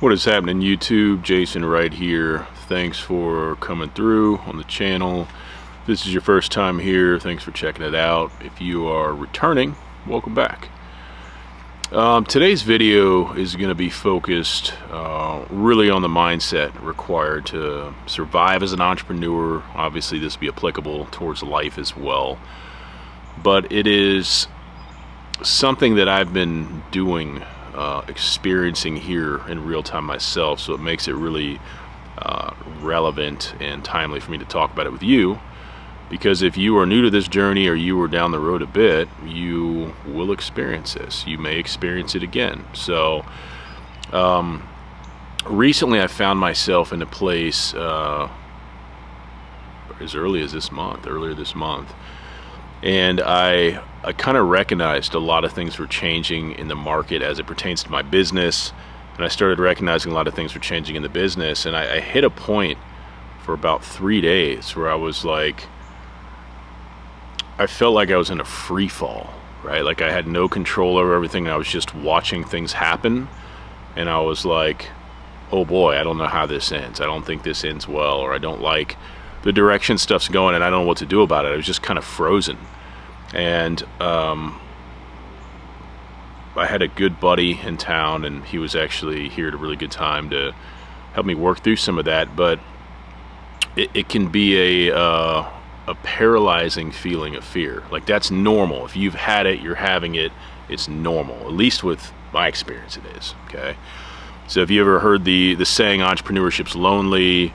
What is happening, YouTube? Jason right here. Thanks for coming through on the channel. If this is your first time here, thanks for checking it out. If you are returning, welcome back. Today's video is going to be focused really on the mindset required to survive as an entrepreneur. Obviously this will be applicable towards life as well, but it is something that I've been doing, experiencing here in real time myself, so it makes it really relevant and timely for me to talk about it with you, because if you are new to this journey or you were down the road a bit, you will experience this. You may experience it again. So recently I found myself in a place as earlier this month, and I kind of recognized a lot of things were changing in the market as it pertains to my business, and I started recognizing a lot of things were changing in the business, and I hit a point for about 3 days where I was like, I felt like I was in a free fall, right? Like I had no control over everything, and I was just watching things happen, and I was like, oh boy, I don't know how this ends. I don't think this ends well, or I don't like the direction stuff's going, and I don't know what to do about it. I was just kind of frozen. And I had a good buddy in town, and he was actually here at a really good time to help me work through some of that. But it can be a paralyzing feeling of fear. Like, that's normal. If you've had it, you're having it, it's normal. At least with my experience it is, okay? So if you ever heard the saying, entrepreneurship's lonely,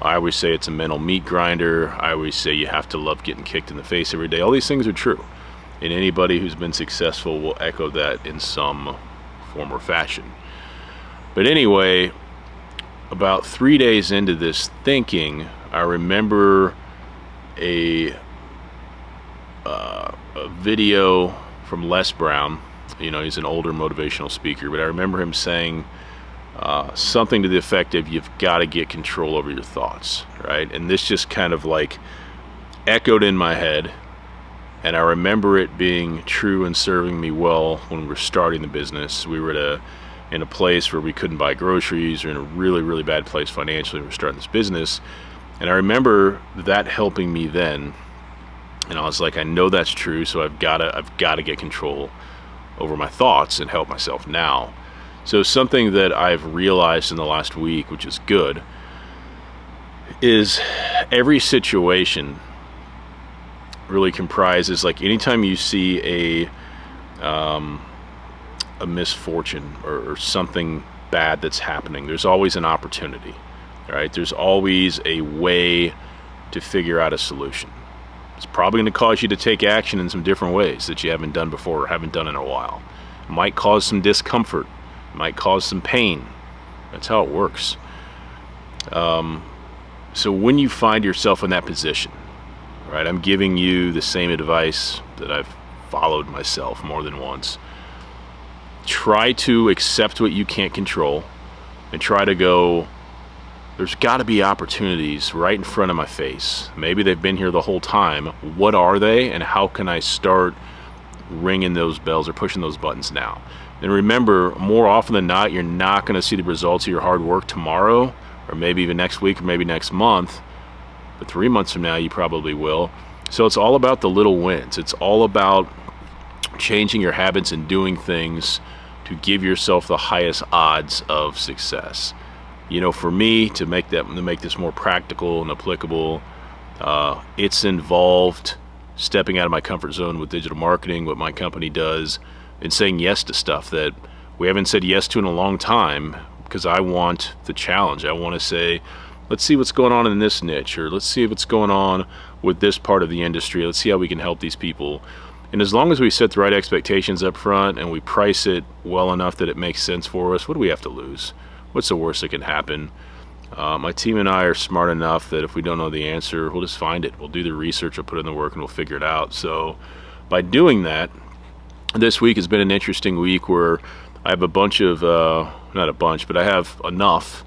I always say it's a mental meat grinder. I always say you have to love getting kicked in the face every day. All these things are true, and anybody who's been successful will echo that in some form or fashion. But anyway, about 3 days into this thinking, I remember a video from Les Brown. You know, he's an older motivational speaker, but I remember him saying something to the effect of, you've got to get control over your thoughts, right? And this just kind of like echoed in my head, and I remember it being true and serving me well when we were starting the business. We were in a place where we couldn't buy groceries, or in a really, really bad place financially. We were starting this business, and I remember that helping me then. And I was like, I know that's true, so I've got to get control over my thoughts and help myself now. So something that I've realized in the last week, which is good, is every situation really comprises, like, anytime you see a misfortune or something bad that's happening, there's always an opportunity, right? There's always a way to figure out a solution. It's probably going to cause you to take action in some different ways that you haven't done before or haven't done in a while. It might cause some discomfort. It might cause some pain. That's how it works. So when you find yourself in that position, right, I'm giving you the same advice that I've followed myself more than once. Try to accept what you can't control, and try to go, there's got to be opportunities right in front of my face. Maybe they've been here the whole time. What are they, and how can I start ringing those bells or pushing those buttons now? And remember, more often than not, you're not going to see the results of your hard work tomorrow, or maybe even next week, or maybe next month, but 3 months from now you probably will. So it's all about the little wins. It's all about changing your habits and doing things to give yourself the highest odds of success. You know, for me, to make this more practical and applicable, it's involved stepping out of my comfort zone with digital marketing, what my company does, and saying yes to stuff that we haven't said yes to in a long time, because I want the challenge. I want to say, let's see what's going on in this niche, or let's see what's going on with this part of the industry. Let's see how we can help these people. And as long as we set the right expectations up front and we price it well enough that it makes sense for us, what do we have to lose? What's the worst that can happen? My team and I are smart enough that if we don't know the answer, we'll just find it. We'll do the research, we'll put in the work, and we'll figure it out. So by doing that, this week has been an interesting week where I have a bunch of, not a bunch, but I have enough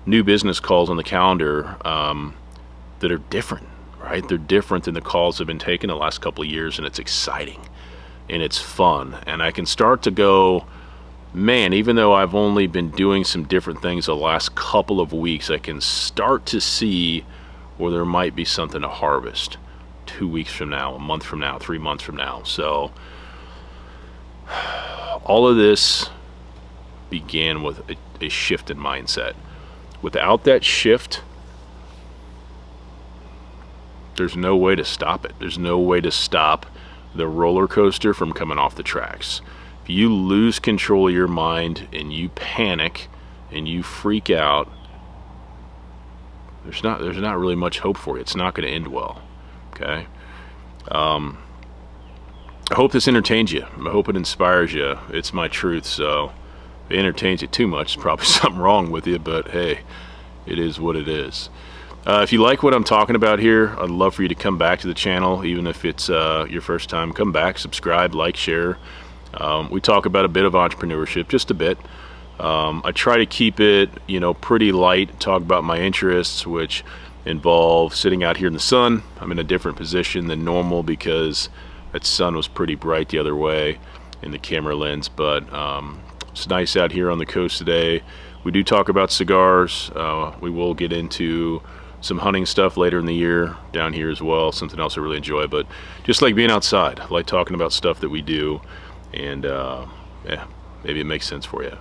new business calls on the calendar that are different, right? They're different than the calls that have been taken the last couple of years, and it's exciting and it's fun. And I can start to go, man, even though I've only been doing some different things the last couple of weeks, I can start to see where there might be something to harvest 2 weeks from now, a month from now, 3 months from now. So all of this began with a shift in mindset. Without that shift, there's no way to stop it. There's no way to stop the roller coaster from coming off the tracks. If you lose control of your mind and you panic and you freak out, there's not really much hope for you. It's not going to end well. Okay. I hope this entertains you. I hope it inspires you. It's my truth. So if it entertains you too much, there's probably something wrong with you. But hey, it is what it is. If you like what I'm talking about here, I'd love for you to come back to the channel, even if it's your first time. Come back, subscribe, like, share. We talk about a bit of entrepreneurship, just a bit. I try to keep it, pretty light, talk about my interests, which involve sitting out here in the sun. I'm in a different position than normal because that sun was pretty bright the other way in the camera lens, but it's nice out here on the coast today. We do talk about cigars. We will get into some hunting stuff later in the year down here as well, something else I really enjoy, but just like being outside, I like talking about stuff that we do, and yeah, maybe it makes sense for you.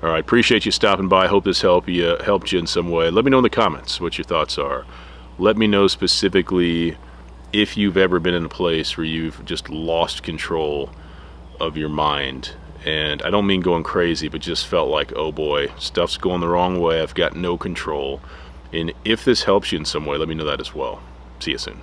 All right, appreciate you stopping by. Hope this helped you in some way. Let me know in the comments what your thoughts are. Let me know specifically if you've ever been in a place where you've just lost control of your mind. And I don't mean going crazy, but just felt like, oh boy, stuff's going the wrong way. I've got no control. And if this helps you in some way, let me know that as well. See you soon.